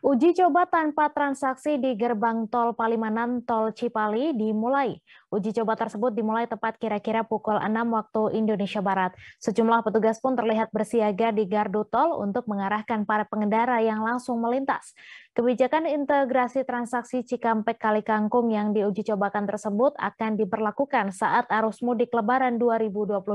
Uji coba tanpa transaksi di gerbang tol Palimanan Tol Cipali dimulai. Uji coba tersebut dimulai tepat kira-kira pukul 6 waktu Indonesia Barat. Sejumlah petugas pun terlihat bersiaga di gardu tol untuk mengarahkan para pengendara yang langsung melintas. Kebijakan integrasi transaksi Cikampek Kali Kangkung yang diuji cobakan tersebut akan diberlakukan saat arus mudik Lebaran 2022.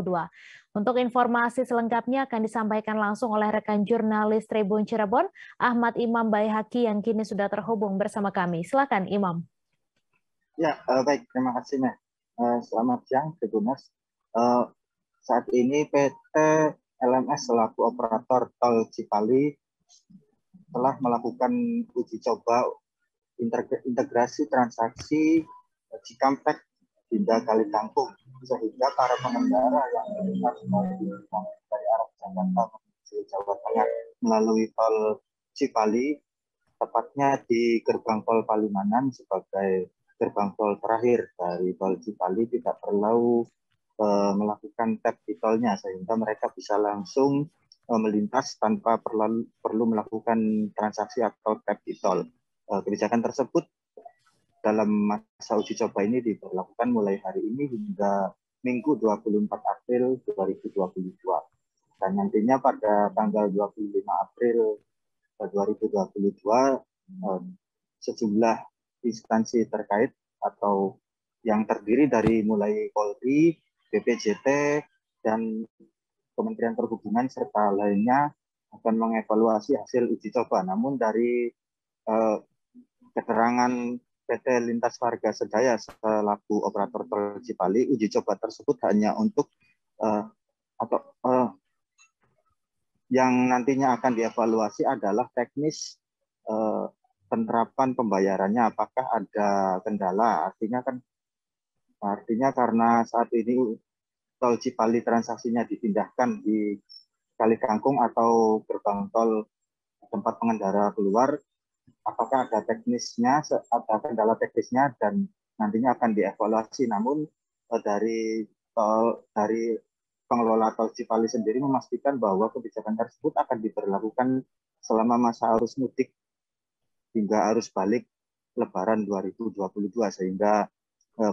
Untuk informasi selengkapnya akan disampaikan langsung oleh rekan jurnalis Tribun Cirebon, Ahmad Imam Baihaqi yang kini sudah terhubung bersama kami. Silakan Imam. Ya, baik, terima kasih, Nek. Selamat siang, Tribuners. Saat ini PT LMS selaku operator tol Cipali telah melakukan uji coba integrasi transaksi Cikampek hingga Kali Kangkung, sehingga para pengendara yang melintas dari arah Jakarta menuju Jawa Tengah melalui tol Cipali, tepatnya di gerbang tol Palimanan sebagai gerbang tol terakhir dari tol Cipali, tidak perlu melakukan tap di tolnya, sehingga mereka bisa langsung melintas tanpa perlu melakukan transaksi atau tap di tol. Kebijakan tersebut dalam masa uji coba ini diberlakukan mulai hari ini hingga Minggu 24 April 2022. Dan nantinya pada tanggal 25 April 2022 sejumlah instansi terkait atau yang terdiri dari mulai Polri, BPJT, dan Kementerian Perhubungan serta lainnya akan mengevaluasi hasil uji coba. Namun dari keterangan PT Lintas Marga Sedaya selaku operator tol Cipali, uji coba tersebut hanya untuk yang nantinya akan dievaluasi adalah teknis penerapan pembayarannya, apakah ada kendala. Artinya karena saat ini tol Cipali transaksinya dipindahkan di Kali Kangkung atau gerbang tol tempat pengendara keluar, apakah ada teknisnya, ada kendala teknisnya, dan nantinya akan dievaluasi. Namun dari pengelola tol Cipali sendiri memastikan bahwa kebijakan tersebut akan diberlakukan selama masa arus mudik hingga arus balik Lebaran 2022, sehingga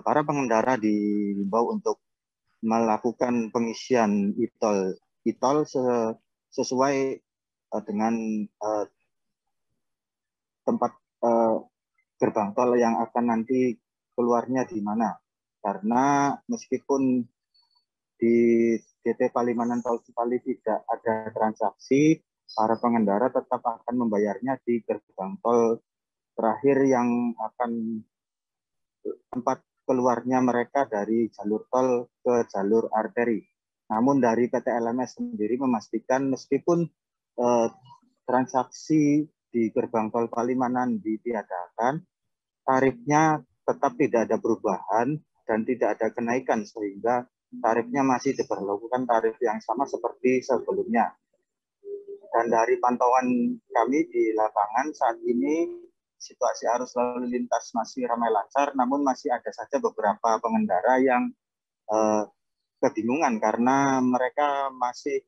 para pengendara diimbau untuk melakukan pengisian e-tol sesuai dengan tempat gerbang tol yang akan nanti keluarnya di mana. Karena meskipun di GT Palimanan Tol Cipali tidak ada transaksi, para pengendara tetap akan membayarnya di gerbang tol terakhir yang akan tempat keluarnya mereka dari jalur tol ke jalur arteri. Namun dari PT LMS sendiri memastikan meskipun transaksi di gerbang tol Palimanan ditiadakan, tarifnya tetap tidak ada perubahan dan tidak ada kenaikan, sehingga tarifnya masih diberlakukan tarif yang sama seperti sebelumnya. Dan dari pantauan kami di lapangan saat ini situasi arus lalu lintas masih ramai lancar, namun masih ada saja beberapa pengendara yang kebingungan karena mereka masih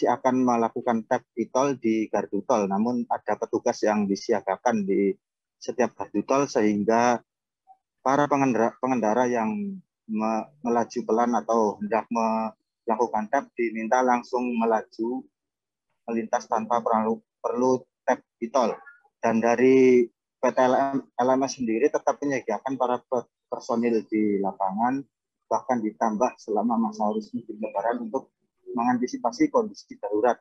akan melakukan tap e-tol di gardu tol, namun ada petugas yang disiagakan di setiap gardu tol, sehingga para pengendara yang melaju pelan atau hendak melakukan tap diminta langsung melaju melintas tanpa perlu tap e-tol. Dan dari PT LMS sendiri tetap menyediakan para personil di lapangan, bahkan ditambah selama masa arus mudik Lebaran untuk mengantisipasi kondisi darurat.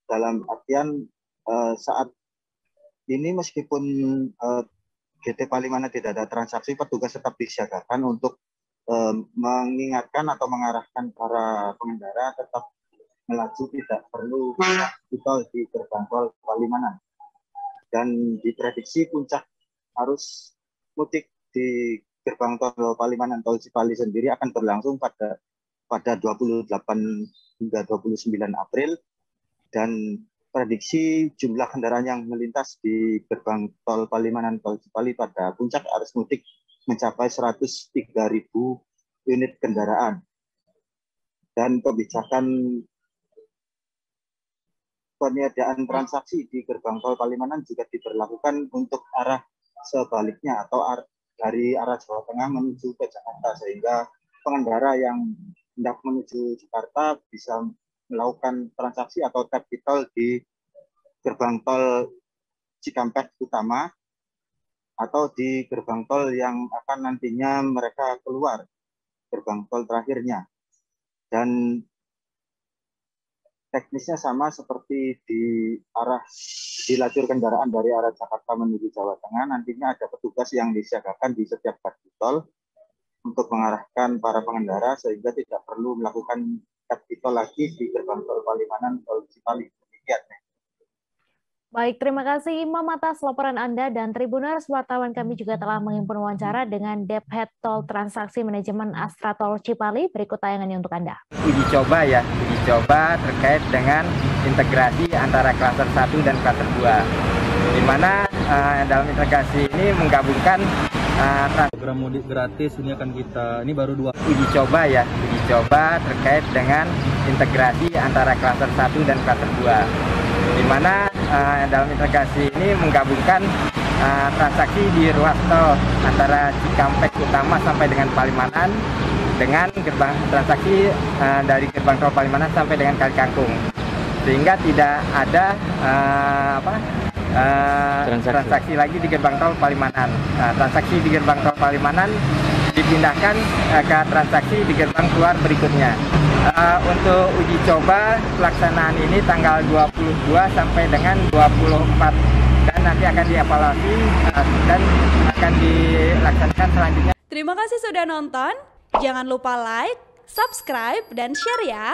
Dalam artian saat ini meskipun GT Palimanan tidak ada transaksi, petugas tetap disiagakan untuk mengingatkan atau mengarahkan para pengendara tetap melaju, tidak perlu e-tol di gerbang tol Palimanan. Dan diprediksi puncak arus mudik di gerbang tol Palimanan Tol Cipali sendiri akan berlangsung pada 28 hingga 29 April, dan prediksi jumlah kendaraan yang melintas di gerbang tol Palimanan Tol Cipali pada puncak arus mudik mencapai 103.000 unit kendaraan. Dan kebijakan peniadaan transaksi di gerbang tol Palimanan juga diberlakukan untuk arah sebaliknya atau dari arah Jawa Tengah menuju ke Jakarta, sehingga pengendara yang hendak menuju Jakarta bisa melakukan transaksi atau tap di tol di gerbang tol Cikampek Utama atau di gerbang tol yang akan nantinya mereka keluar, gerbang tol terakhirnya. Dan teknisnya sama seperti di lajur kendaraan dari arah Jakarta menuju Jawa Tengah. Nantinya ada petugas yang disiagakan di setiap gardu tol untuk mengarahkan para pengendara sehingga tidak perlu melakukan tap tol lagi di gerbang tol Palimanan, tol Cipali. Demikian. Baik, terima kasih Imam atas laporan Anda, dan Tribuners, wartawan kami juga telah menghimpun wawancara dengan Dephead Tol Transaksi Manajemen Astra Tol Cipali. Berikut tayangannya untuk Anda. Uji coba terkait dengan integrasi antara klaster 1 dan klaster 2. Di mana dalam integrasi ini menggabungkan program mudik gratis ini akan ini baru 2 uji coba terkait dengan integrasi antara klaster 1 dan klaster 2. Di mana dalam integrasi ini menggabungkan transaksi di ruas tol antara Cikampek Utama sampai dengan Palimanan dengan transaksi dari gerbang tol Palimanan sampai dengan Kali Kangkung, sehingga tidak ada transaksi lagi di gerbang tol Palimanan. Transaksi di gerbang tol Palimanan dipindahkan ke transaksi di gerbang keluar berikutnya. Untuk uji coba pelaksanaan ini tanggal 22 sampai dengan 24, dan nanti akan dievaluasi dan akan dilaksanakan selanjutnya. Terima kasih sudah nonton. Jangan lupa like, subscribe, dan share ya.